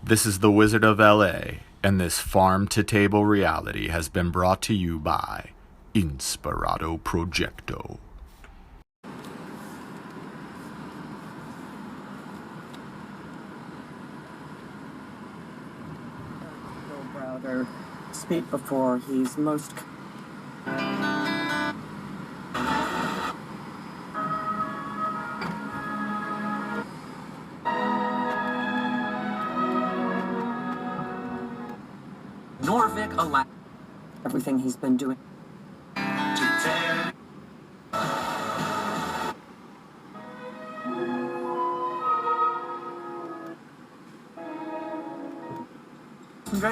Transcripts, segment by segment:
This is the Wizard of LA, and this farm-to-table reality has been brought to you by Inspirado Projecto. Brother, speak before he's most... Norvik allowed everything he's been doing.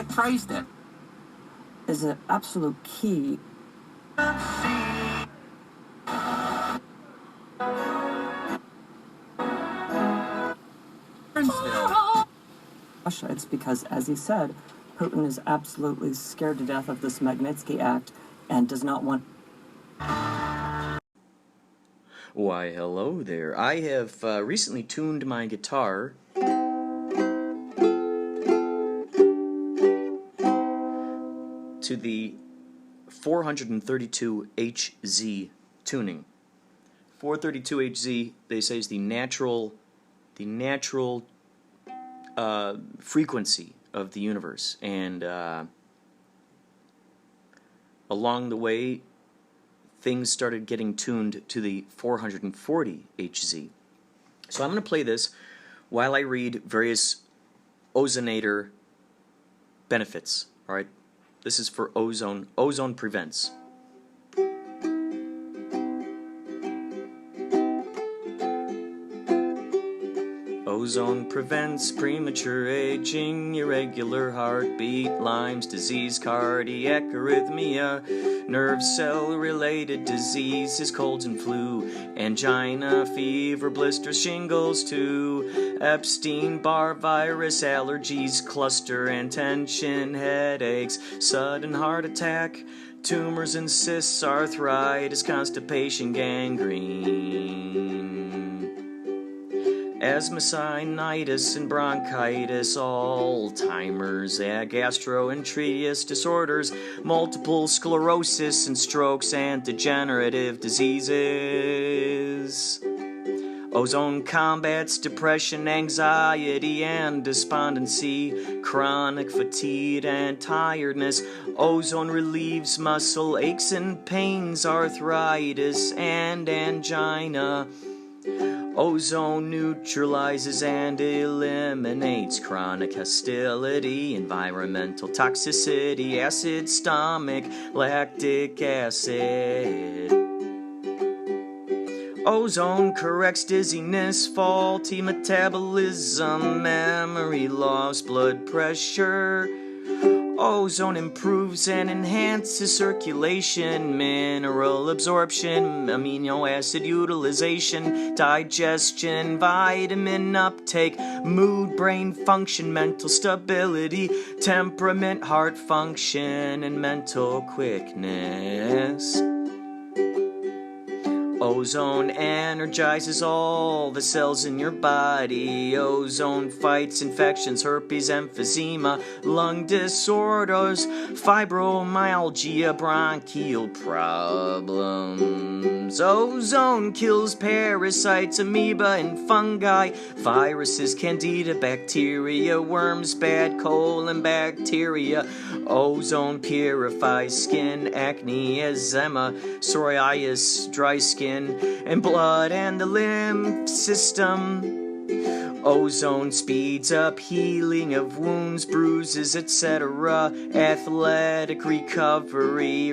Praised it. Is an absolute key. Russia, it's because, as he said, Putin is absolutely scared to death of this Magnitsky Act and does not want... Why, hello there. I have recently tuned my guitar to the 432HZ tuning. 432HZ, they say, is the natural frequency of the universe, and along the way things started getting tuned to the 440HZ. So I'm going to play this while I read various ozonator benefits. All right, this is for ozone. Ozone prevents. Ozone prevents premature aging, irregular heartbeat, Lyme's disease, cardiac arrhythmia, nerve cell-related diseases, colds and flu, angina, fever, blisters, shingles too, Epstein-Barr virus, allergies, cluster and tension, headaches, sudden heart attack, tumors and cysts, arthritis, constipation, gangrene, asthma, sinusitis, and bronchitis, Alzheimer's, gastroenteritis disorders, multiple sclerosis and strokes, and degenerative diseases. Ozone combats depression, anxiety, and despondency, chronic fatigue and tiredness. Ozone relieves muscle aches and pains, arthritis, and angina. Ozone neutralizes and eliminates chronic hostility, environmental toxicity, acid stomach, lactic acid. Ozone corrects dizziness, faulty metabolism, memory loss, blood pressure. Ozone improves and enhances circulation, mineral absorption, amino acid utilization, digestion, vitamin uptake, mood, brain function, mental stability, temperament, heart function, and mental quickness. Ozone energizes all the cells in your body. Ozone fights infections, herpes, emphysema, lung disorders, fibromyalgia, bronchial problems. Ozone kills parasites, amoeba, and fungi, viruses, candida, bacteria, worms, bad colon bacteria. Ozone purifies skin, acne, eczema, psoriasis, dry skin, and blood and the lymph system. Ozone speeds up healing of wounds, bruises, etc. Athletic recovery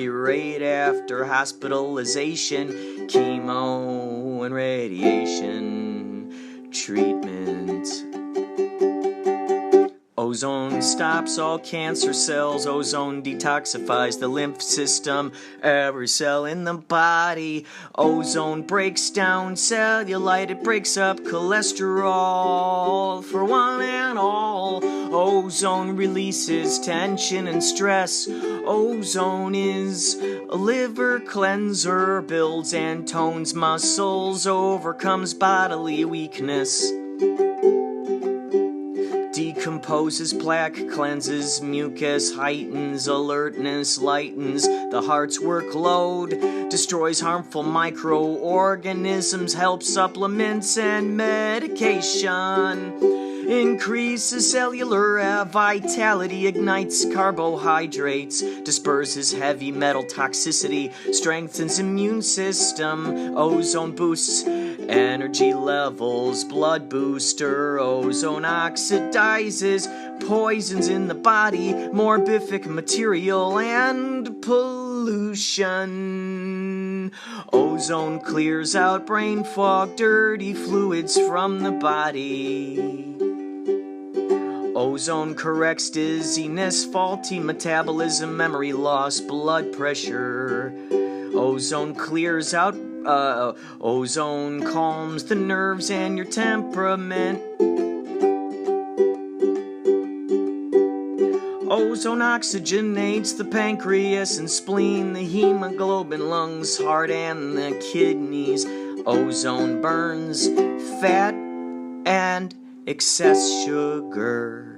rate after hospitalization, chemo and radiation treatment. Ozone stops all cancer cells. Ozone detoxifies the lymph system, every cell in the body. Ozone breaks down cellulite. It breaks up cholesterol for one and all. Ozone releases tension and stress. Ozone is a liver cleanser, builds and tones muscles, overcomes bodily weakness. decomposes plaque, cleanses mucus, heightens alertness, lightens the heart's workload, destroys harmful microorganisms, helps supplements and medication, increases cellular vitality, ignites carbohydrates, disperses heavy metal toxicity, strengthens immune system, ozone boosts energy levels, blood booster, ozone oxidizes poisons in the body, morbific material and pollution. Ozone clears out brain fog, dirty fluids from the body. Ozone corrects dizziness, faulty metabolism, memory loss, blood pressure. Ozone clears out, ozone calms the nerves and your temperament. Ozone oxygenates the pancreas and spleen, the hemoglobin, lungs, heart, and the kidneys. Ozone burns fat and excess sugar.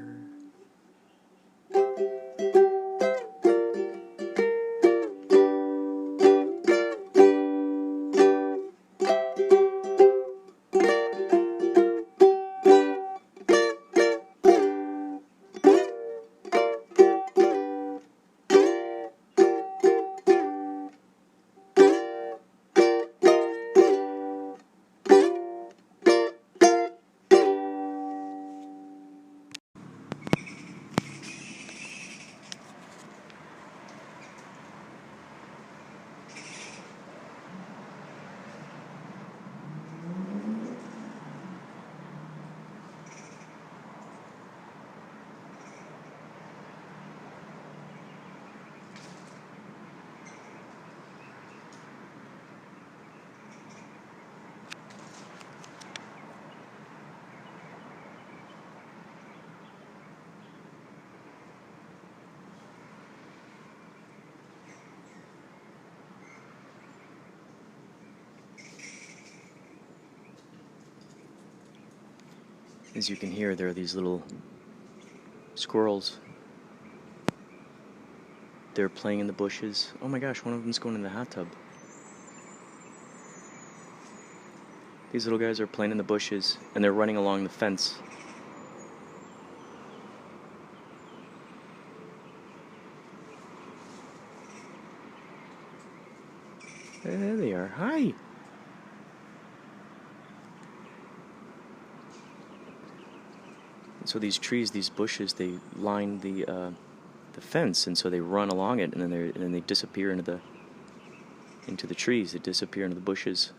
As you can hear, there are these little squirrels. They're playing in the bushes. Oh my gosh, one of them's going in the hot tub. These little guys are playing in the bushes, and they're running along the fence. There they are. Hi! So these trees, these bushes, they line the fence, and so they run along it, and then they disappear into the trees. They disappear into the bushes.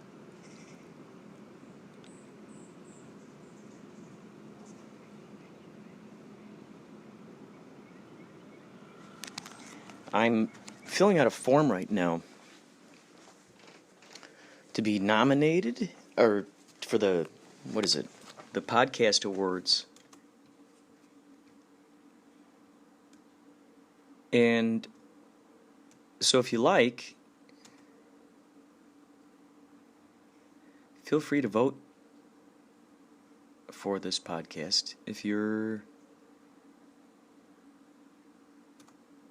I'm filling out a form right now to be nominated, or for the podcast awards. And so if you like, feel free to vote for this podcast if you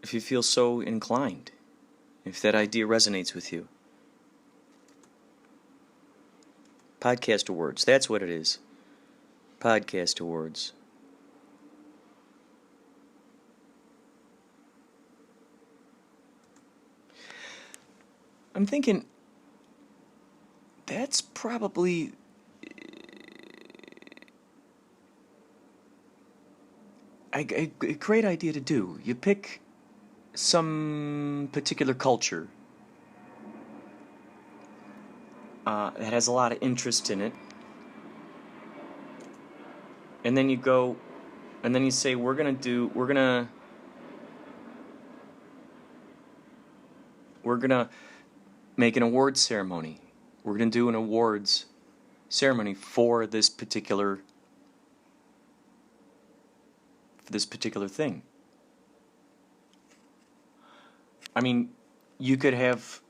feel so inclined, if that idea resonates with you. Podcast awards, that's what it is. Podcast awards. I'm thinking that's probably a great idea to do. You pick some particular culture that has a lot of interest in it, and then you go, and then you say, we're gonna make an awards ceremony. We're going to do an awards ceremony for this particular thing. I mean, you could have...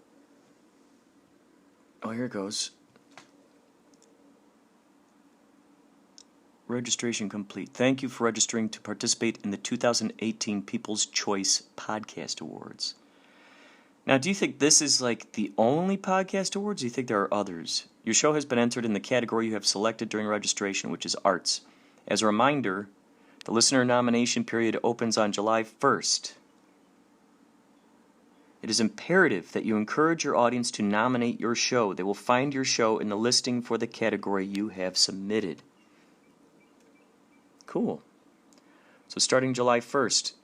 Oh, here it goes. Registration complete. Thank you for registering to participate in the 2018 People's Choice Podcast Awards. Now, do you think this is like the only podcast awards? Do you think there are others? Your show has been entered in the category you have selected during registration, which is arts. As a reminder, the listener nomination period opens on July 1st. It is imperative that you encourage your audience to nominate your show. They will find your show in the listing for the category you have submitted. Cool. So starting July 1st,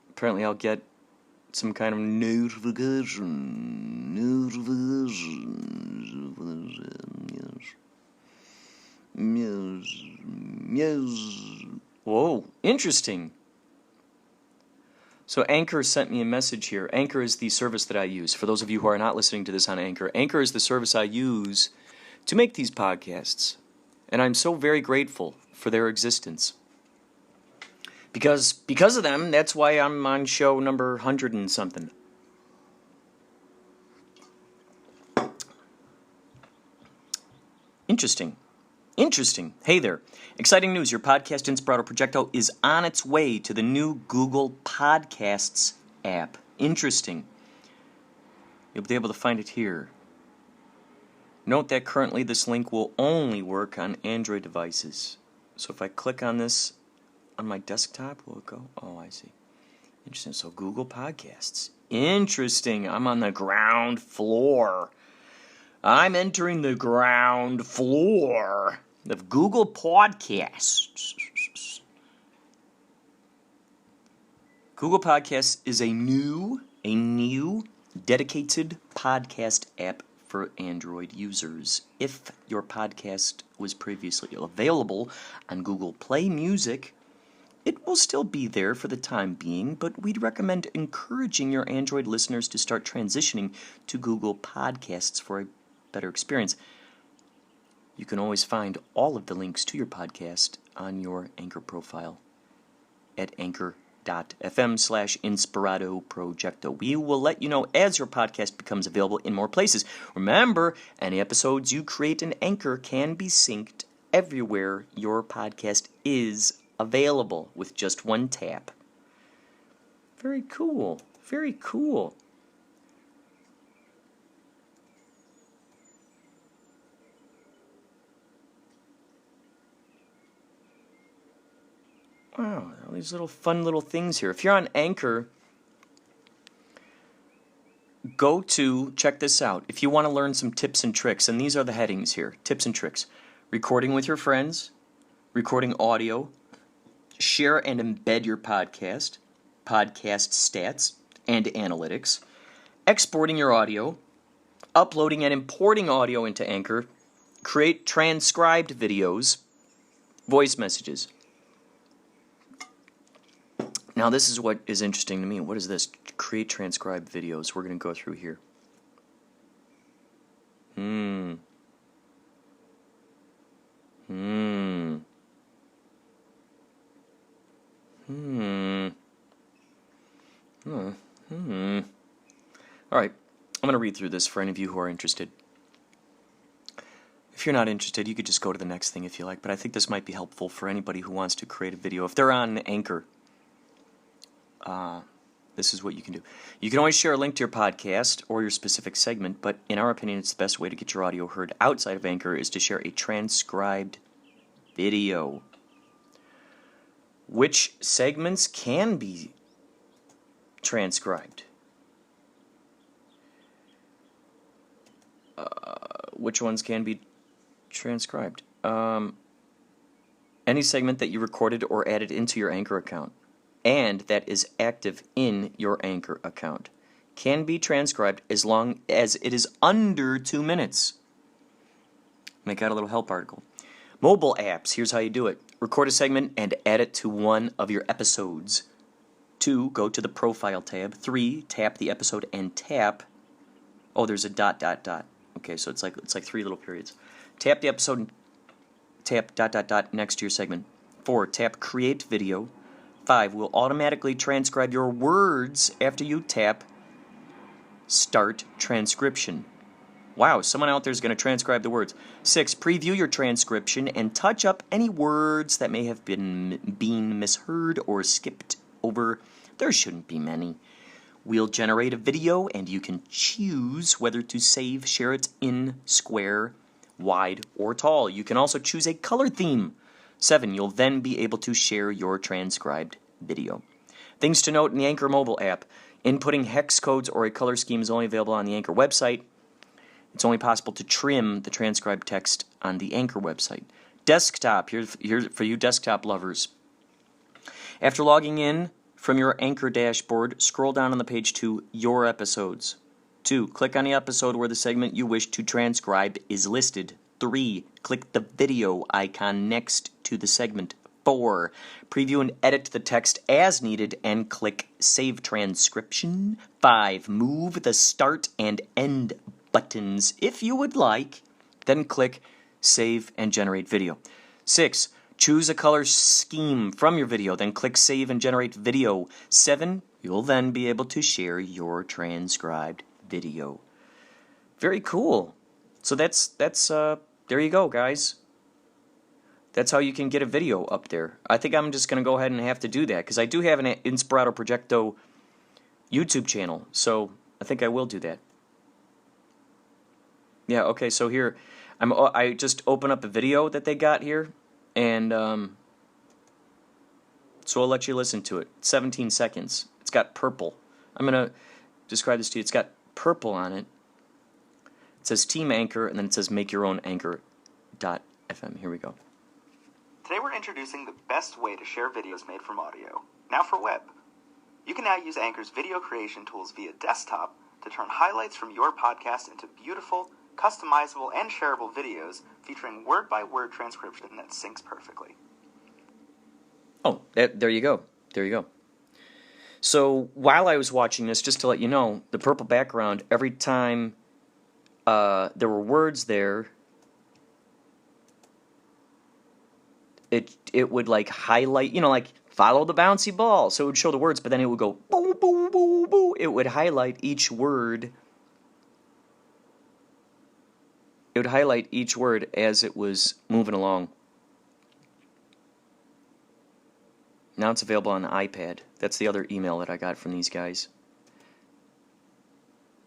apparently I'll get some kind of notification. Whoa, interesting. So Anchor sent me a message here. Anchor is the service that I use. For those of you who are not listening to this on Anchor, Anchor is the service I use to make these podcasts. And I'm so very grateful for their existence. Because of them, that's why I'm on show number 100 and something. Interesting. Hey there. Exciting news. Your podcast, Inspirado Projecto, is on its way to the new Google Podcasts app. Interesting. You'll be able to find it here. Note that currently this link will only work on Android devices. So if I click on this on my desktop, will it go? Oh, I see. Interesting. So Google Podcasts. Interesting. I'm on the ground floor. I'm entering the ground floor of Google Podcasts. Google Podcasts is a new dedicated podcast app for Android users. If your podcast was previously available on Google Play Music, it will still be there for the time being, but we'd recommend encouraging your Android listeners to start transitioning to Google Podcasts for a better experience. You can always find all of the links to your podcast on your Anchor profile at anchor.fm/Inspirado Projecto. We will let you know as your podcast becomes available in more places. Remember, any episodes you create in Anchor can be synced everywhere your podcast is available with just one tap. Very cool. Very cool. Wow, all these little fun little things here. If you're on Anchor, check this out. If you want to learn some tips and tricks, and these are the headings here, tips and tricks. Recording with your friends, recording audio, share and embed your podcast stats and analytics, exporting your audio, uploading and importing audio into Anchor, create transcribed videos, voice messages. Now, this is what is interesting to me. What is this? Create transcribed videos. We're going to go through here. All right. I'm going to read through this for any of you who are interested. If you're not interested, you could just go to the next thing if you like, but I think this might be helpful for anybody who wants to create a video. If they're on Anchor, this is what you can do. You can always share a link to your podcast or your specific segment, but in our opinion, it's the best way to get your audio heard outside of Anchor is to share a transcribed video. Which segments can be transcribed? Which ones can be transcribed? Any segment that you recorded or added into your Anchor account and that is active in your Anchor account can be transcribed as long as it is under 2 minutes. Make out a little help article. Mobile apps, here's how you do it. Record a segment and add it to one of your episodes. 2, go to the profile tab. 3, tap the episode and tap. Oh, there's a ... Okay, so it's like 3 little periods. Tap the episode and tap ... next to your segment. 4, tap create video. 5, will automatically transcribe your words after you tap start transcription. Wow, someone out there is going to transcribe the words. 6, preview your transcription and touch up any words that may have been misheard or skipped over. There shouldn't be many. We'll generate a video, and you can choose whether to save, share it in square, wide, or tall. You can also choose a color theme. 7, you'll then be able to share your transcribed video. Things to note in the Anchor mobile app. Inputting hex codes or a color scheme is only available on the Anchor website. It's only possible to trim the transcribed text on the Anchor website. Desktop, here for you desktop lovers. After logging in from your Anchor dashboard, scroll down on the page to Your Episodes. 2, click on the episode where the segment you wish to transcribe is listed. 3, click the video icon next to the segment. 4, preview and edit the text as needed and click Save Transcription. 5, move the start and end buttons if you would like. Then click Save and Generate Video. 6, choose a color scheme from your video, then click Save and Generate Video. 7, you'll then be able to share your transcribed video. Very cool. So that's there you go, guys. That's how you can get a video up there. I think I'm just going to go ahead and have to do that, because I do have an Inspirado Projecto YouTube channel, so I think I will do that. Yeah, okay, so here, I just open up a video that they got here, and so I'll let you listen to it. 17 seconds. It's got purple. I'm going to describe this to you. It's got purple on it. It says Team Anchor, and then it says Make Your Own Anchor.fm. Here we go. Today we're introducing the best way to share videos made from audio, now for web. You can now use Anchor's video creation tools via desktop to turn highlights from your podcast into beautiful, customizable, and shareable videos featuring word-by-word transcription that syncs perfectly. Oh, there you go. There you go. So while I was watching this, just to let you know, the purple background, every time there were words there, it would like highlight, like follow the bouncy ball. So it would show the words, but then it would go boo, boo, boo, boo. It would highlight each word. It would highlight each word as it was moving along. Now it's available on the iPad. That's the other email that I got from these guys.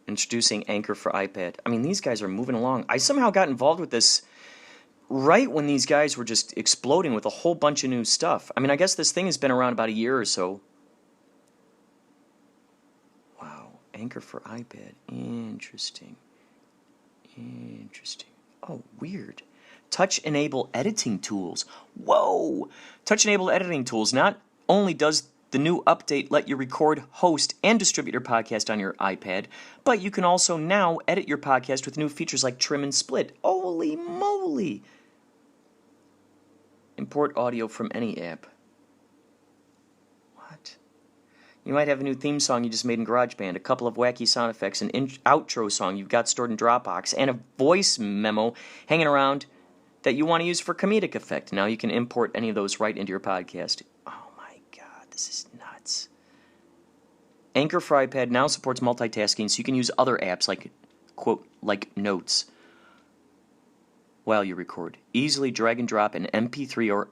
Introducing Anchor for iPad. I mean, these guys are moving along. I somehow got involved with this right when these guys were just exploding with a whole bunch of new stuff. I mean, I guess this thing has been around about a year or so. Wow, Anchor for iPad. Interesting. Oh, weird. Touch-enable editing tools. Whoa! Touch-enable editing tools. Not only does the new update let you record, host, and distribute your podcast on your iPad, but you can also now edit your podcast with new features like trim and split. Holy moly! Import audio from any app. What? You might have a new theme song you just made in GarageBand, a couple of wacky sound effects, an outro song you've got stored in Dropbox, and a voice memo hanging around that you want to use for comedic effect. Now you can import any of those right into your podcast. Oh my God, this is nuts. Anchor for iPad now supports multitasking, so you can use other apps like, quote, like Notes while you record. Easily drag and drop an MP3 or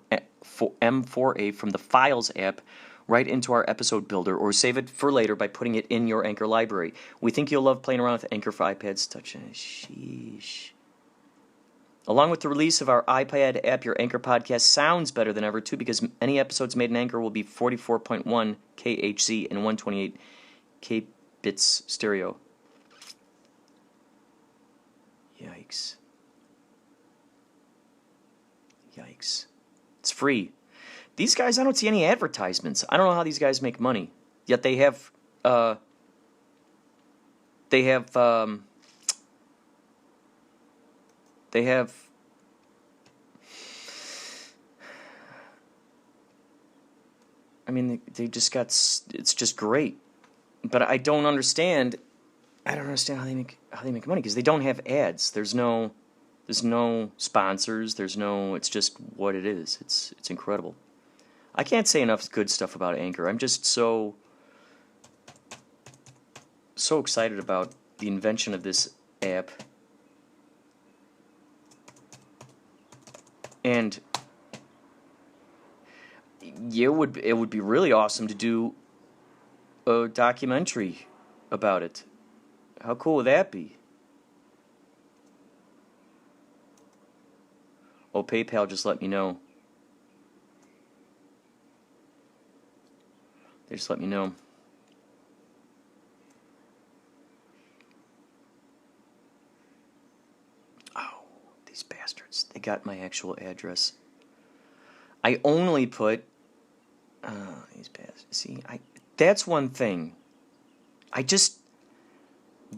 M4A from the Files app right into our episode builder, or save it for later by putting it in your Anchor library. We think you'll love playing around with Anchor for iPads. Sheesh. Along with the release of our iPad app, your Anchor podcast sounds better than ever, too, because any episodes made in Anchor will be 44.1 KHZ and 128 kbits stereo. Yikes. It's free. These guys, I don't see any advertisements. I don't know how these guys make money. Yet they have, I mean, they just got, it's just great. But I don't understand how they make money, because they don't have ads. There's no sponsors, it's just what it is. It's incredible. I can't say enough good stuff about Anchor. I'm just so excited about the invention of this app And it would be really awesome to do a documentary about it. How cool would that be? Oh, PayPal just let me know. They just let me know. Oh, these bastards. They got my actual address. I only put... these bastards. See, that's one thing.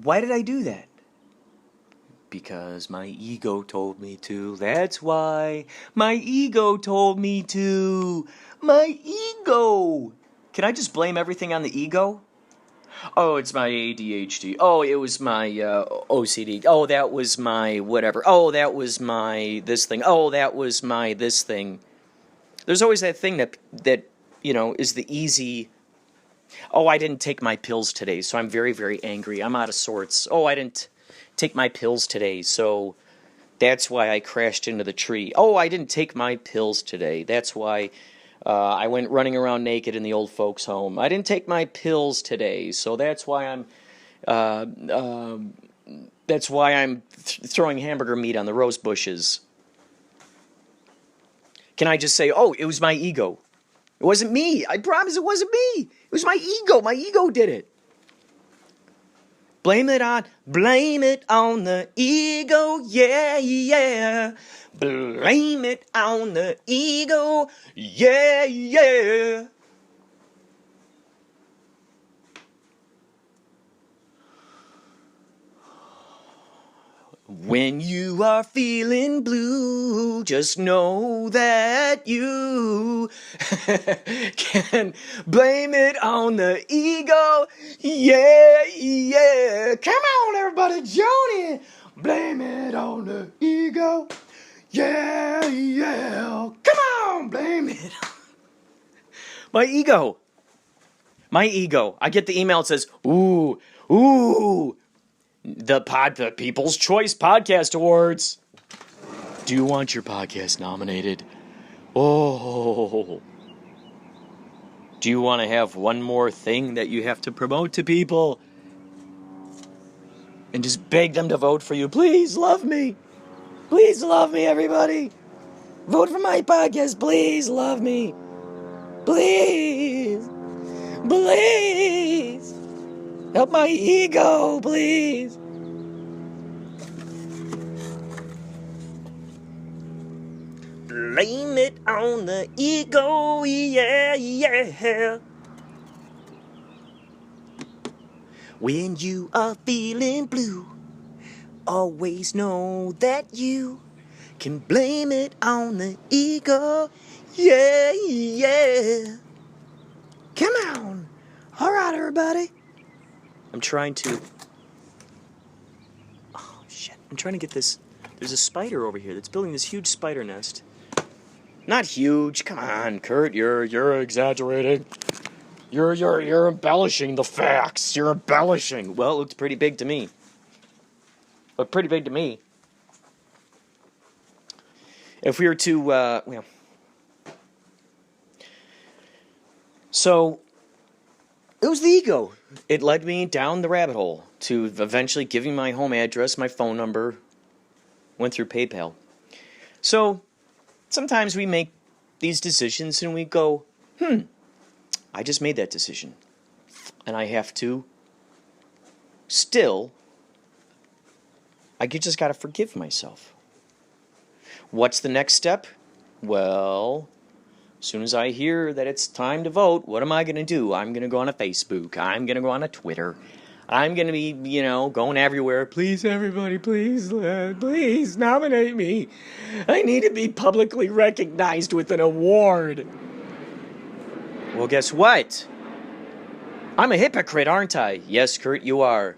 Why did I do that? Because my ego told me to. That's why. My ego told me to. My ego. Can I just blame everything on the ego? Oh, it's my ADHD. Oh, it was my OCD. Oh, that was my whatever. Oh, that was my this thing. Oh, that was my this thing. There's always that thing that is the easy... Oh, I didn't take my pills today, so I'm very, very angry. I'm out of sorts. Oh, I didn't take my pills today, so that's why I crashed into the tree. Oh, I didn't take my pills today. That's why I went running around naked in the old folks' home. I didn't take my pills today, so that's why I'm throwing hamburger meat on the rose bushes. Can I just say, oh, it was my ego? It wasn't me. I promise it wasn't me. It was my ego. My ego did it. Blame it on the ego, yeah, yeah. Blame it on the ego, yeah, yeah. When you are feeling blue, just know that you can blame it on the ego. Yeah, yeah. Come on, everybody, join in. Blame it on the ego. Yeah, yeah. Come on, blame it. My ego. My ego. I get the email that says, ooh, the People's Choice Podcast Awards. Do you want your podcast nominated? Oh. Do you want to have one more thing that you have to promote to people? And just beg them to vote for you. Please love me. Please love me, everybody. Vote for my podcast. Please love me. Please. Please. Help my ego, please. Blame it on the ego, yeah, yeah. When you are feeling blue, always know that you can blame it on the ego, yeah, yeah. Come on. All right, everybody. I'm trying to... Oh, shit. I'm trying to get this... There's a spider over here that's building this huge spider nest. Not huge. Come on, Kurt. You're exaggerating. You're embellishing the facts. You're embellishing. Well, it looked pretty big to me. Looked pretty big to me. If we were to, So, it was the ego. It led me down the rabbit hole to eventually giving my home address, my phone number. Went through PayPal. So, sometimes we make these decisions and we go, I just made that decision. And I have to still, just got to forgive myself. What's the next step? Well, as soon as I hear that it's time to vote, what am I going to do? I'm going to go on a Facebook. I'm going to go on a Twitter. I'm going to be, going everywhere. Please, everybody, please nominate me. I need to be publicly recognized with an award. Well, guess what? I'm a hypocrite, aren't I? Yes, Kurt, you are.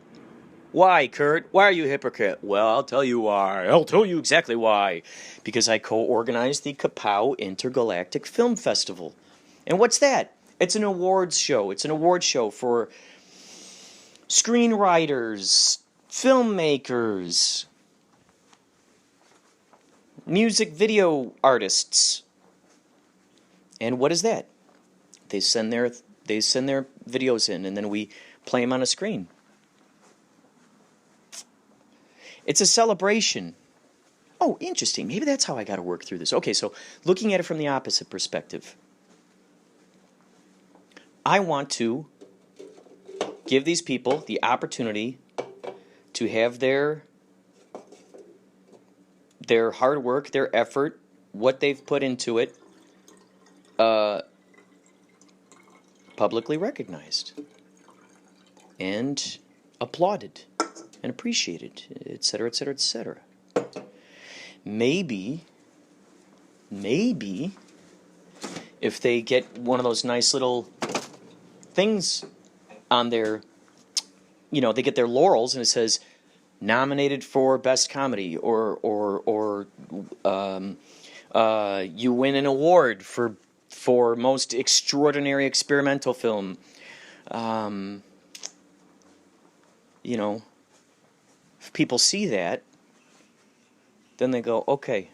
Why, Kurt? Why are you a hypocrite? Well, I'll tell you why. I'll tell you exactly why. Because I co-organized the Kapow Intergalactic Film Festival. And what's that? It's an awards show. It's an award show for screenwriters, filmmakers, music video artists. And what is that? They send their videos in, and then we play them on a screen. It's a celebration. Oh, interesting. Maybe that's how I got to work through this. Okay, so looking at it from the opposite perspective. I want to give these people the opportunity to have their hard work, their effort, what they've put into it, publicly recognized and applauded and appreciated, etc., etc., etc. Maybe if they get one of those nice little things on their, they get their laurels and it says nominated for best comedy, or you win an award for most extraordinary experimental film. If people see that, then they go, okay,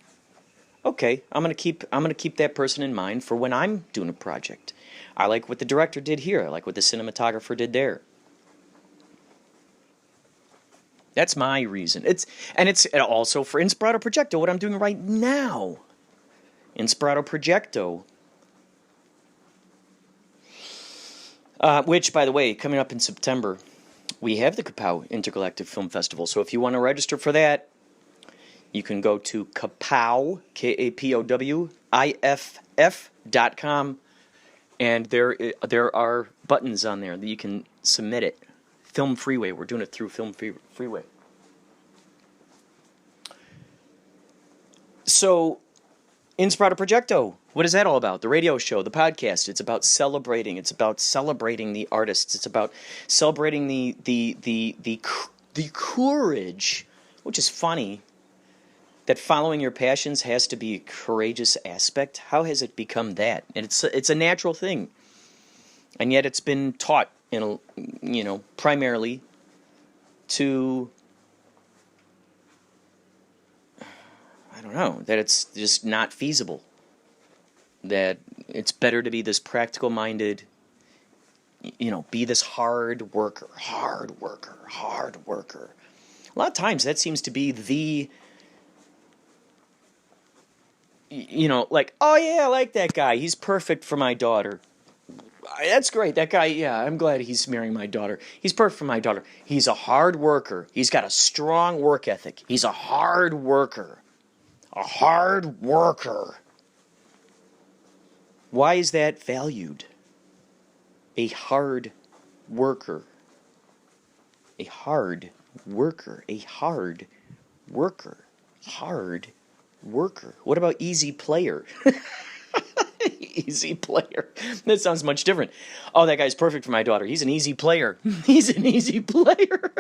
I'm gonna keep that person in mind for when I'm doing a project. I like what the director did here. I like what the cinematographer did there. That's my reason. It's also for Inspirado Projecto, what I'm doing right now. Inspirado Projecto. Which, by the way, coming up in September, we have the Kapow Intergalactic Film Festival. So if you want to register for that, you can go to Kapow, KAPOWIFF.com, and there are buttons on there that you can submit it. Film Freeway. We're doing it through Film Freeway. So, Inspirado Projecto. What is that all about? The radio show, the podcast. It's about celebrating. It's about celebrating the artists. It's about celebrating the courage, which is funny, that following your passions has to be a courageous aspect. How has it become that? And it's a natural thing, and yet it's been taught primarily to, I don't know, that it's just not feasible. That it's better to be this practical-minded, be this hard worker. A lot of times that seems to be the, like, oh yeah, I like that guy. He's perfect for my daughter. That's great. That guy, yeah, I'm glad he's marrying my daughter. He's perfect for my daughter. He's a hard worker. He's got a strong work ethic. He's a hard worker. A hard worker. Why is that valued? A hard worker. A hard worker. A hard worker. Hard worker. What about easy player? Easy player. That sounds much different. Oh, that guy's perfect for my daughter. He's an easy player. He's an easy player.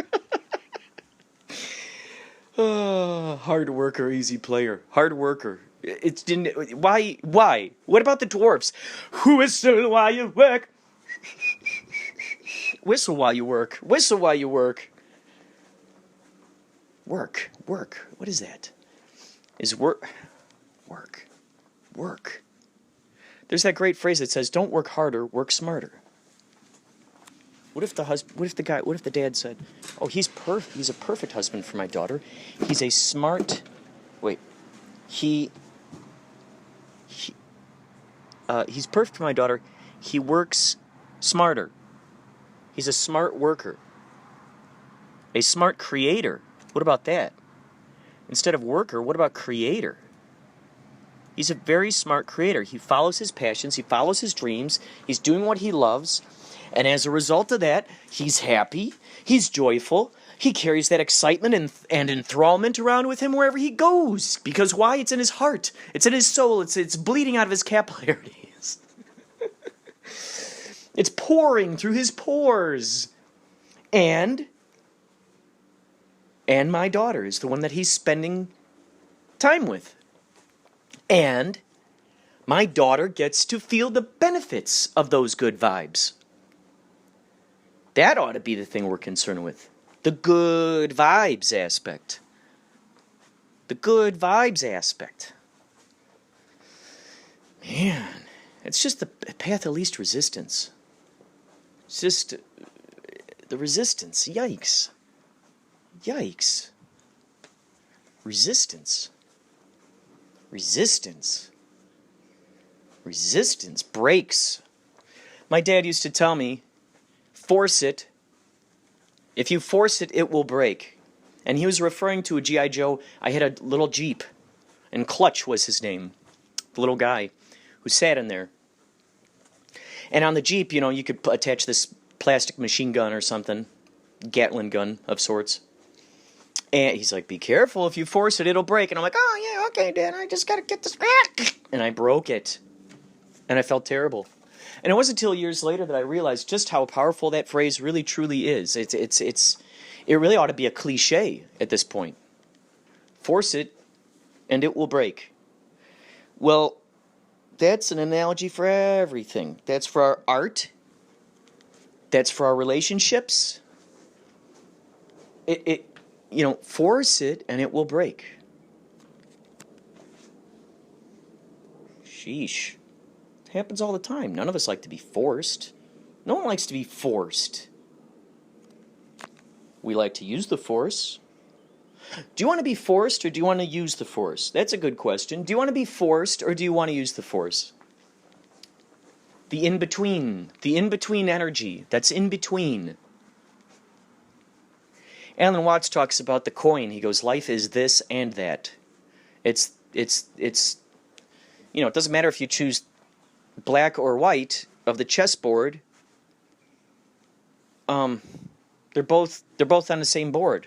Oh, hard worker, easy player. Hard worker. It didn't. Why? What about the dwarfs? Whistle while you work. Whistle while you work. Whistle while you work. Work. What is that? Is work. There's that great phrase that says, "Don't work harder, work smarter." What if the dad said, "Oh, he's a perfect husband for my daughter. He's a smart." Wait, he's perfect for my daughter. He works smarter. He's a smart worker. A smart creator. What about that? Instead of worker, what about creator? He's a very smart creator. He follows his passions. He follows his dreams. He's doing what he loves. And as a result of that, he's happy. He's joyful. He carries that excitement and enthrallment around with him wherever he goes. Because why? It's in his heart. It's in his soul. It's bleeding out of his capillaries. It's pouring through his pores. And my daughter is the one that he's spending time with. And my daughter gets to feel the benefits of those good vibes. That ought to be the thing we're concerned with. The good vibes aspect. The good vibes aspect. Man, it's just the path of least resistance. It's just the resistance. Yikes. Yikes. Resistance. Resistance. Resistance breaks. My dad used to tell me, force it. If you force it, it will break. And he was referring to a G.I. Joe. I had a little Jeep, and Clutch was his name, the little guy who sat in there. And on the Jeep, you know, you could attach this plastic machine gun or something, Gatling gun of sorts. And he's like, be careful, if you force it, it'll break. And I'm like, oh, yeah, okay, Dad, I just gotta get this back. And I broke it. And I felt terrible. And it wasn't until years later that I realized just how powerful that phrase really truly is. It really ought to be a cliche at this point. Force it, and it will break. Well, that's an analogy for everything. That's for our art. That's for our relationships. Force it, and it will break. Sheesh. It happens all the time. None of us like to be forced. No one likes to be forced. We like to use the force. Do you want to be forced, or do you want to use the force? That's a good question. Do you want to be forced, or do you want to use the force? The in-between. The in-between energy. That's in between. Alan Watts talks about the coin. He goes, life is this and that. It doesn't matter if you choose black or white of the chessboard. They're both on the same board.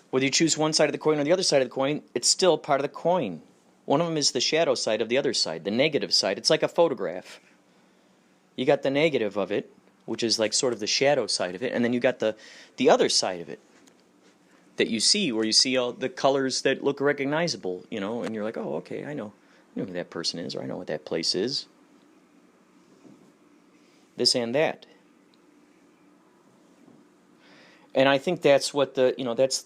Whether you choose one side of the coin or the other side of the coin, it's still part of the coin. One of them is the shadow side of the other side, the negative side. It's like a photograph. You got the negative of it, which is like sort of the shadow side of it, and then you got the other side of it that you see, where you see all the colors that look recognizable, and you're like, oh, okay, I know who that person is, or I know what that place is. This and that. And I think that's what that's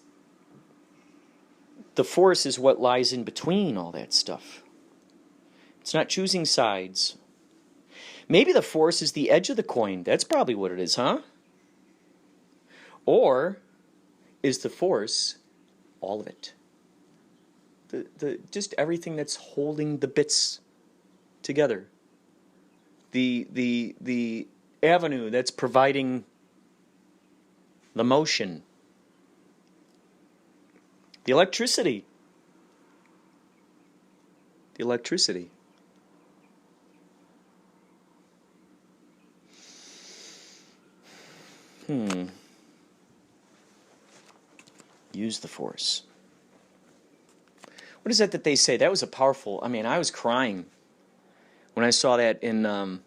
the force is what lies in between all that stuff. It's not choosing sides. Maybe the force is the edge of the coin. That's probably what it is, huh? Or is the force all of it? The just everything that's holding the bits together. The avenue that's providing the motion. The electricity. The electricity. Use the force. What is that they say? That was a powerful... I was crying when I saw that in...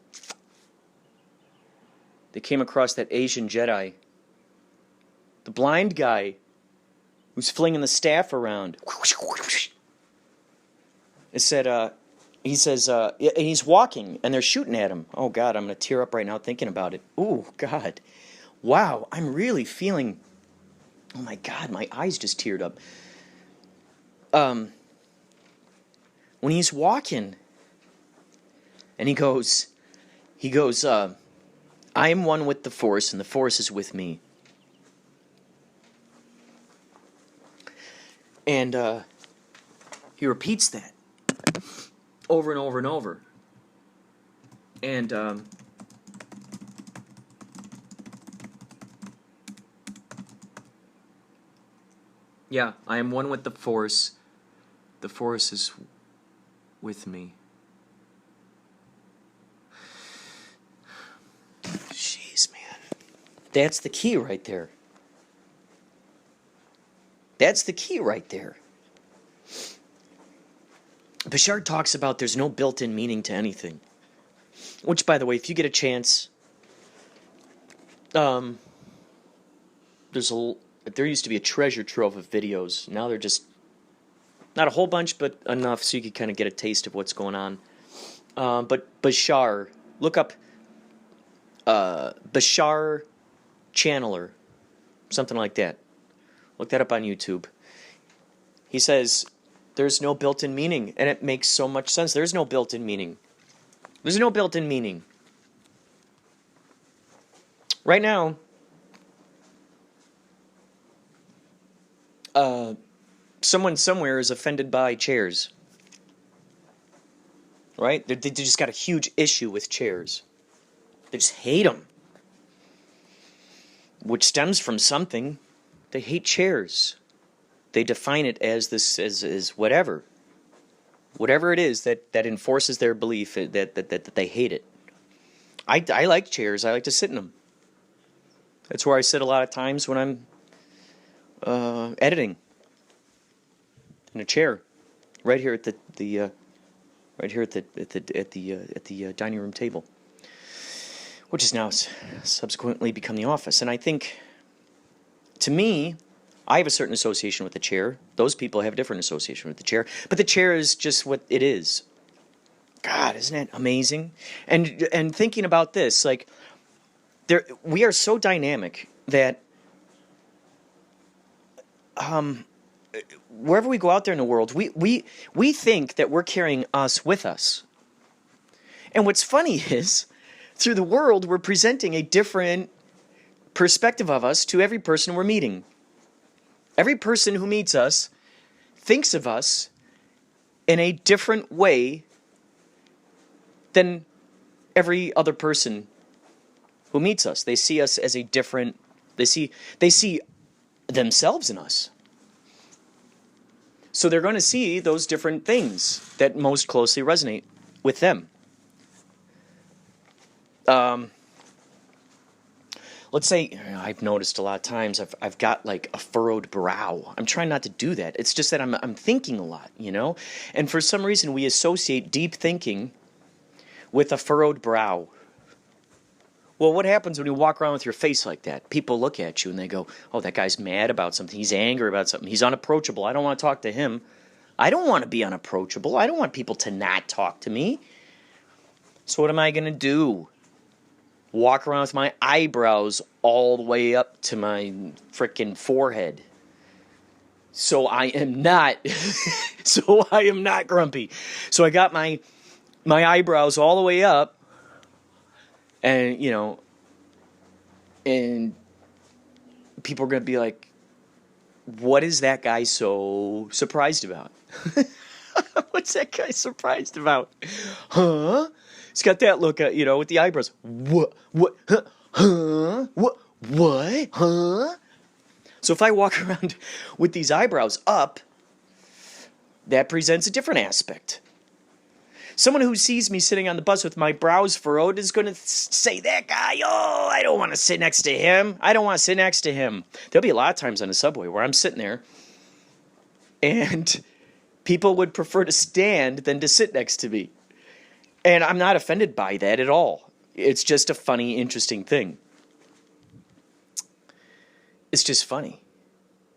They came across that Asian Jedi. The blind guy who's flinging the staff around. It said, he says, and he's walking, and they're shooting at him. Oh, God, I'm going to tear up right now thinking about it. Oh, God. Wow, I'm really feeling... Oh, my God, my eyes just teared up. When he's walking, and he goes, I am one with the Force, and the Force is with me. And he repeats that over and over and over. And yeah, I am one with the Force. The Force is with me. Jeez, man. That's the key right there. That's the key right there. Bashar talks about there's no built-in meaning to anything. Which, by the way, if you get a chance, there used to be a treasure trove of videos. Now they're just, not a whole bunch, but enough so you can kind of get a taste of what's going on. But Bashar, look up Bashar Channeler, something like that. Look that up on YouTube. He says there's no built-in meaning, and it makes so much sense. There's no built-in meaning. There's no built-in meaning. Right now, someone somewhere is offended by chairs. Right? They just got a huge issue with chairs. They just hate them. Which stems from something. They hate chairs. They define it as this as whatever. Whatever it is that enforces their belief that they hate it. I like chairs. I like to sit in them. That's where I sit a lot of times when I'm editing. In a chair, right here at the dining room table, which has now subsequently become the office. And I think, to me, I have a certain association with the chair. Those people have a different association with the chair. But the chair is just what it is. God, isn't that amazing? And thinking about this, like, we are so dynamic that wherever we go out there in the world, we think that we're carrying us with us. And what's funny is, through the world, we're presenting a different perspective of us to every person we're meeting. Every person who meets us thinks of us in a different way than every other person who meets us. They see us as a different, they see themselves in us. So they're going to see those different things that most closely resonate with them. Let's say, I've noticed a lot of times I've got like a furrowed brow. I'm trying not to do that. It's just that I'm thinking a lot, you know? And for some reason we associate deep thinking with a furrowed brow. Well, what happens when you walk around with your face like that? People look at you and they go, oh, that guy's mad about something. He's angry about something. He's unapproachable. I don't want to talk to him. I don't want to be unapproachable. I don't want people to not talk to me. So what am I going to do? Walk around with my eyebrows all the way up to my frickin' forehead. So I am not grumpy. So I got my eyebrows all the way up. And, you know, and people are going to be like, what is that guy so surprised about? What's that guy surprised about? Huh? He's got that look, you know, with the eyebrows. What? Huh? What? Huh? So if I walk around with these eyebrows up, that presents a different aspect. Someone who sees me sitting on the bus with my brows furrowed is going to say, that guy, oh, I don't want to sit next to him. I don't want to sit next to him. There'll be a lot of times on the subway where I'm sitting there and people would prefer to stand than to sit next to me. And I'm not offended by that at all. It's just a funny, interesting thing. It's just funny.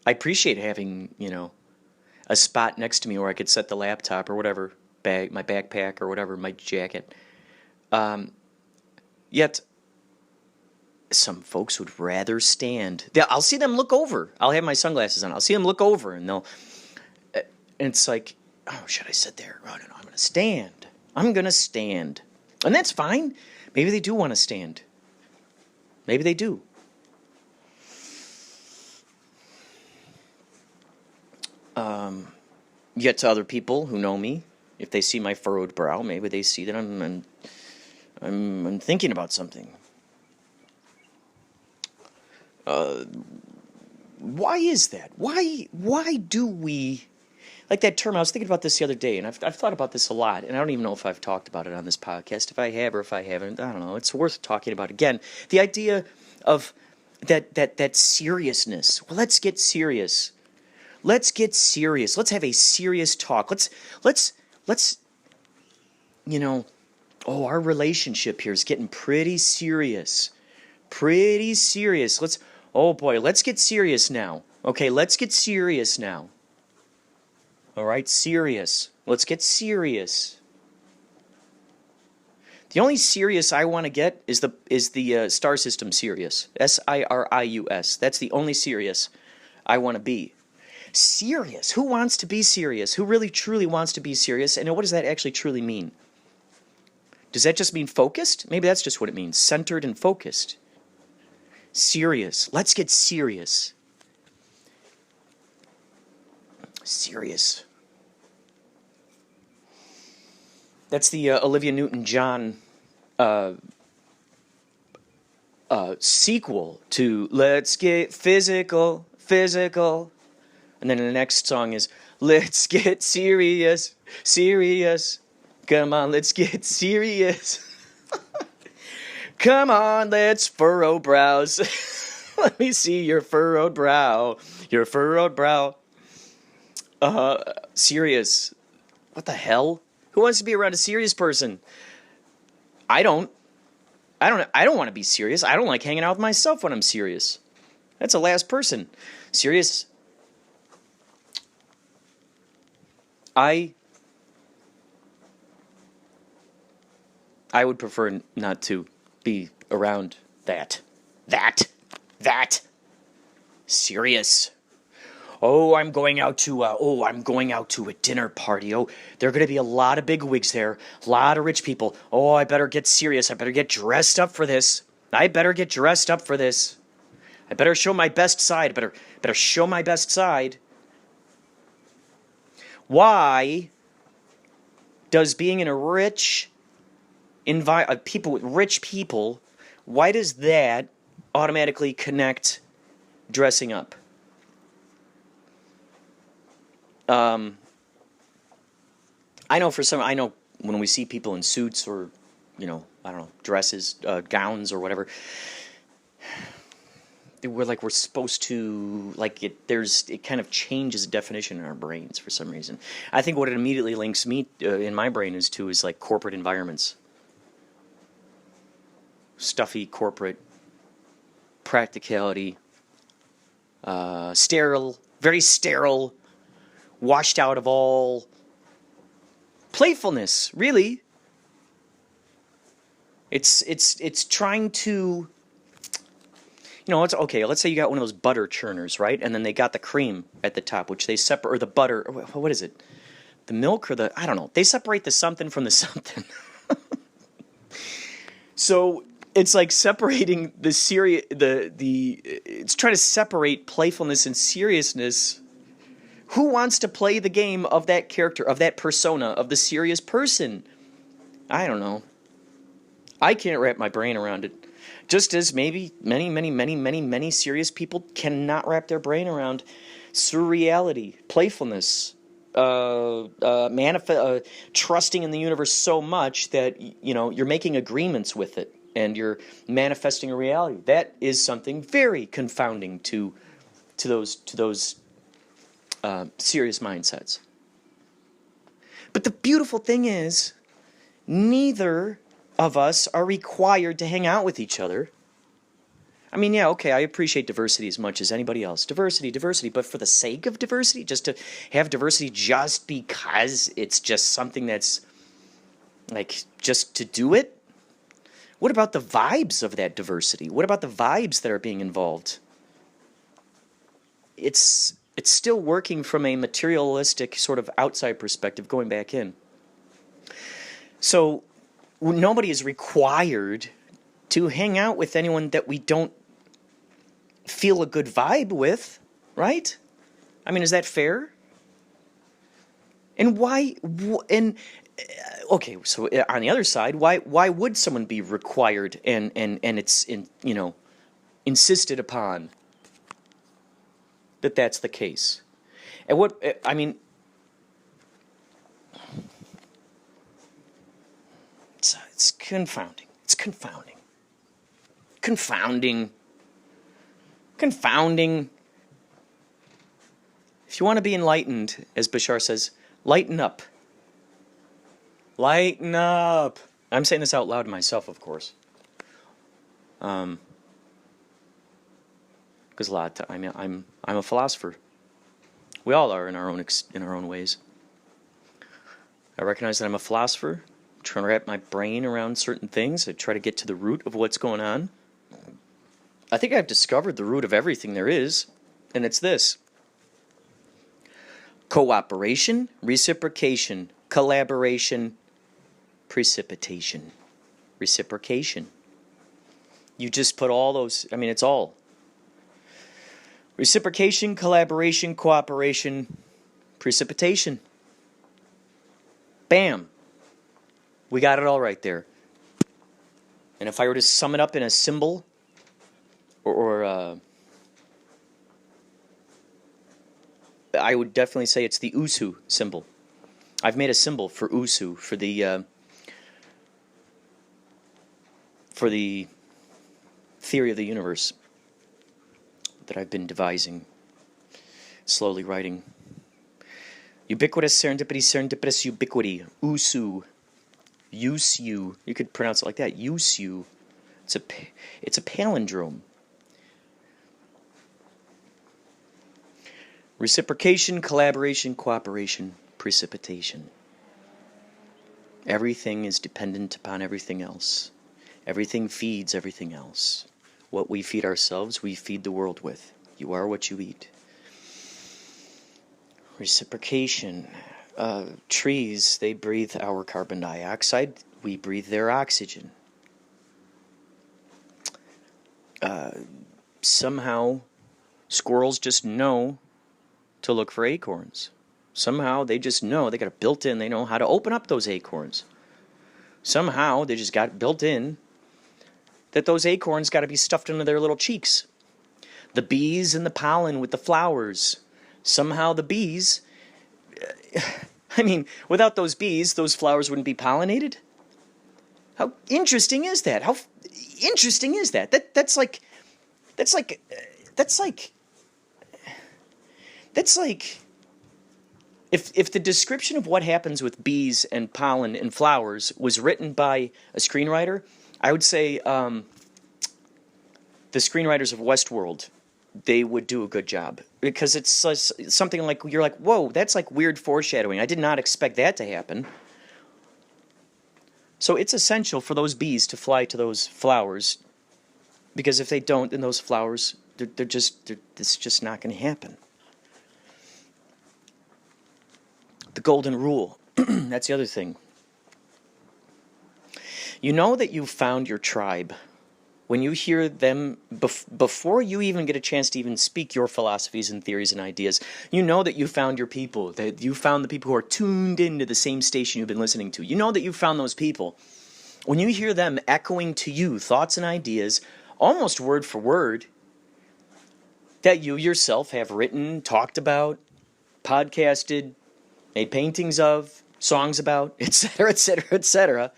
I appreciate having, you know, a spot next to me where I could set the laptop or whatever, my backpack or whatever, my jacket. Yet, some folks would rather stand. I'll see them look over. I'll have my sunglasses on. I'll see them look over, and and it's like, oh, should I sit there? Oh, no, I'm going to stand. I'm going to stand. And that's fine. Maybe they do want to stand. Maybe they do. Yet to other people who know me, if they see my furrowed brow, maybe they see that I'm thinking about something. Why is that? Why do we, like that term? I was thinking about this the other day, and I've thought about this a lot, and I don't even know if I've talked about it on this podcast. If I have or if I haven't, I don't know. It's worth talking about again. The idea of that seriousness. Well, let's get serious. Let's get serious. Let's have a serious talk. Let's you know, oh, our relationship here is getting pretty serious. Pretty serious. Oh boy, let's get serious now. Okay, let's get serious now. All right, serious. Let's get serious. The only serious I want to get is the star system Sirius. Sirius. That's the only serious I want to be. Serious. Who wants to be serious? Who really truly wants to be serious? And what does that actually truly mean? Does that just mean focused? Maybe that's just what it means. Centered and focused. Serious. Let's get serious. Serious. That's the Olivia Newton-John sequel to Let's Get Physical, Physical. And then the next song is Let's Get Serious, Serious. Come on, let's get serious. Come on, let's furrow brows. Let me see your furrowed brow. Your furrowed brow. Serious. What the hell? Who wants to be around a serious person? I don't want to be serious. I don't like hanging out with myself when I'm serious. That's the last person. Serious. I would prefer not to be around that. Serious. Oh, I'm going out to a dinner party. Oh, there are going to be a lot of bigwigs there, a lot of rich people. Oh, I better get serious. I better get dressed up for this. I better show my best side. Better show my best side. Why does being in a rich people with rich people, why does that automatically connect dressing up? I know when we see people in suits or, dresses, gowns or whatever, we're supposed to, it kind of changes definition in our brains for some reason. I think what it immediately links me in my brain is like corporate environments. Stuffy corporate practicality, sterile, very sterile, washed out of all playfulness, really. It's trying to, it's okay, let's say you got one of those butter churners, right? And then they got the cream at the top, which they separate, or the butter, what is it? The milk or I don't know. They separate the something from the something. So it's like separating it's trying to separate playfulness and seriousness. Who wants to play the game of that character, of that persona, of the serious person? I don't know. I can't wrap my brain around it. Just as maybe many serious people cannot wrap their brain around surreality, playfulness, trusting in the universe so much that you're making agreements with it and you're manifesting a reality. That is something very confounding to those serious mindsets. But the beautiful thing is, neither of us are required to hang out with each other. I mean, yeah, okay, I appreciate diversity as much as anybody else. Diversity, but for the sake of diversity, just to have diversity just because it's just something that's, just to do it? What about the vibes of that diversity? What about the vibes that are being involved? It's still working from a materialistic sort of outside perspective, going back in. So nobody is required to hang out with anyone that we don't feel a good vibe with, right? I mean, is that fair? And why? Okay, so on the other side, why would someone be required and it's insisted upon that that's the case? And it's confounding. It's confounding. If you want to be enlightened, as Bashar says, lighten up. Lighten up. I'm saying this out loud to myself, of course. Because a lot of time, I'm a philosopher. We all are in our own ways. I recognize that I'm a philosopher. I'm trying to wrap my brain around certain things. I try to get to the root of what's going on. I think I've discovered the root of everything there is, And it's this: cooperation, reciprocation, collaboration, precipitation. Reciprocation. You just put all those, I mean, it's all. Reciprocation, collaboration, cooperation, precipitation. Bam. We got it all right there. And if I were to sum it up in a symbol, I would definitely say it's the USU symbol. I've made a symbol for USU, for the theory of the universe that I've been devising, slowly writing. Ubiquitous serendipitous ubiquity. USU. USU. You could pronounce it like that. USU. It's a palindrome. Reciprocation, collaboration, cooperation, precipitation. Everything is dependent upon everything else. Everything feeds everything else. What we feed ourselves, we feed the world with. You are what you eat. Reciprocation. Trees, they breathe our carbon dioxide. We breathe their oxygen. Somehow, squirrels just know to look for acorns. Somehow, they just know, they got it built in, they know how to open up those acorns. Somehow, they just got it built in that those acorns got to be stuffed into their little cheeks. The bees and the pollen with the flowers. Somehow the bees, I mean, without those bees, those flowers wouldn't be pollinated. How interesting is that? How interesting is that? That's like, if the description of what happens with bees and pollen and flowers was written by a screenwriter, I would say the screenwriters of Westworld, they would do a good job. Because it's something like, you're like, whoa, that's like weird foreshadowing. I did not expect that to happen. So it's essential for those bees to fly to those flowers. Because if they don't, then those flowers, it's just not going to happen. The golden rule. That's the other thing. You know that you've found your tribe when you hear them, before you even get a chance to even speak your philosophies and theories and ideas. You know that you found your people, that you found the people who are tuned into the same station you've been listening to. You know that you found those people. When you hear them echoing to you thoughts and ideas, almost word for word, that you yourself have written, talked about, podcasted, made paintings of, songs about, etc., etc., etc.,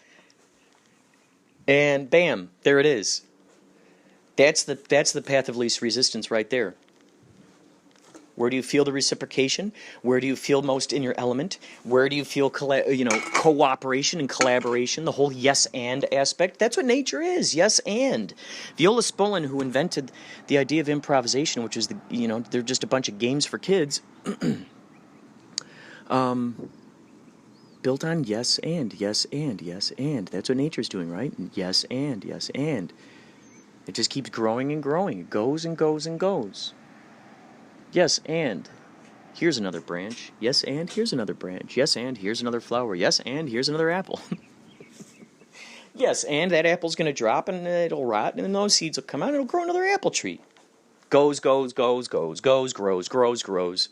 and bam, there it is. That's the path of least resistance right there. Where do you feel the reciprocation? Where do you feel most in your element? Where do you feel cooperation and collaboration? The whole yes and aspect. That's what nature is. Yes and. Viola Spolin, who invented the idea of improvisation, which is they're just a bunch of games for kids. Built on yes and, yes and, yes and. That's what nature's doing, right? Yes and, yes and. It just keeps growing and growing. It goes and goes and goes. Yes and. Here's another branch. Yes and here's another branch. Yes and here's another flower. Yes and here's another apple. Yes and that apple's going to drop and it'll rot and then those seeds will come out and it'll grow another apple tree. Goes, goes, goes, goes, goes, grows, grows, grows.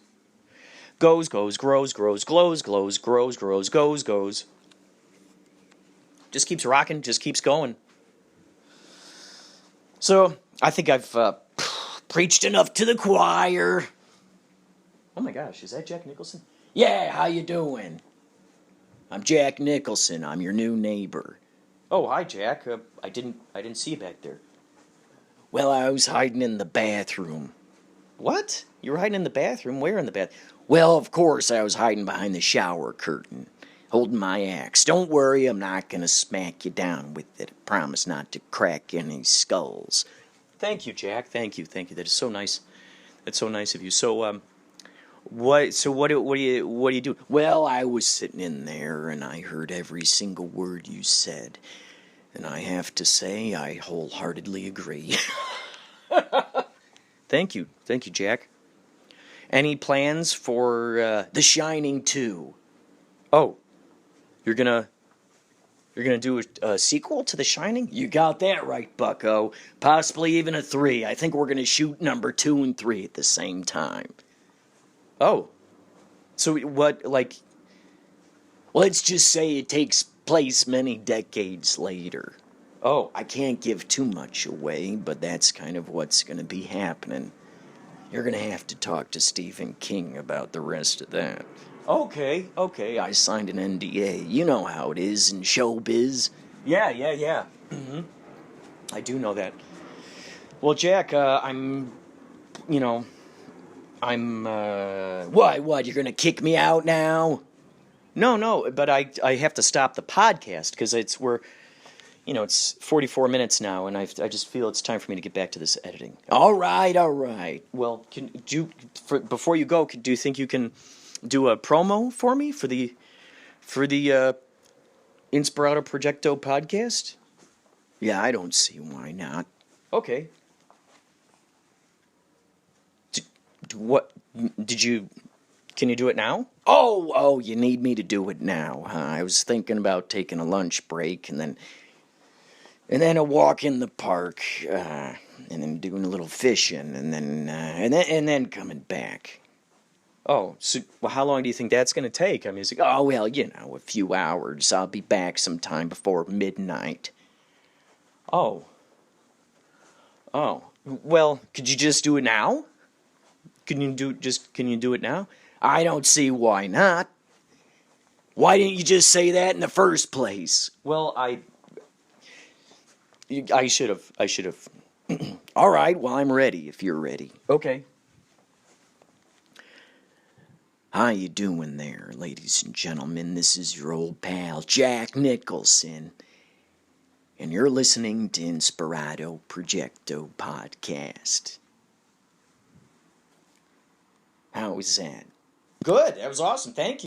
Goes, goes, grows, grows, glows, glows, grows, grows, goes, goes. Just keeps rocking, just keeps going. So, I think I've preached enough to the choir. Oh my gosh, is that Jack Nicholson? Yeah, how you doing? I'm Jack Nicholson. I'm your new neighbor. Oh, hi, Jack. I didn't see you back there. Well, I was hiding in the bathroom. What? You were hiding in the bathroom? Where in the bathroom? Well, of course, I was hiding behind the shower curtain, holding my axe. Don't worry, I'm not going to smack you down with it. I promise not to crack any skulls. Thank you, Jack. Thank you. That is so nice. That's so nice of you. So, what do you do? Well, I was sitting in there, and I heard every single word you said. And I have to say, I wholeheartedly agree. Thank you, Jack. Any plans for The Shining 2? Oh, you're gonna do a sequel to The Shining? You got that right, bucko. Possibly even a 3. I think we're gonna shoot number 2 and 3 at the same time. Oh. So what, like... Let's just say it takes place many decades later. Oh, I can't give too much away, but that's kind of what's gonna be happening. You're gonna have to talk to Stephen King about the rest of that. Okay, I signed an NDA. You know how it is in showbiz. Yeah. Mm-hmm. I do know that. Well, Jack, What, you're gonna kick me out now? No, but I have to stop the podcast, because it's 44 minutes now, and I just feel it's time for me to get back to this editing. All right. Well, before you go, do you think you can do a promo for me for the Inspirado Projecto podcast? Yeah, I don't see why not. Okay. Can you do it now? Oh, you need me to do it now, huh? I was thinking about taking a lunch break and then a walk in the park, and then doing a little fishing, and then coming back. Oh, so how long do you think that's going to take? I mean, it's like, a few hours. I'll be back sometime before midnight. Oh. Well, could you just do it now? Can you do it now? I don't see why not. Why didn't you just say that in the first place? Well, I should have. All right, well, I'm ready if you're ready. Okay. How you doing there, ladies and gentlemen? This is your old pal, Jack Nicholson. And you're listening to Inspirado Projecto podcast. How was that? Good. That was awesome. Thank you.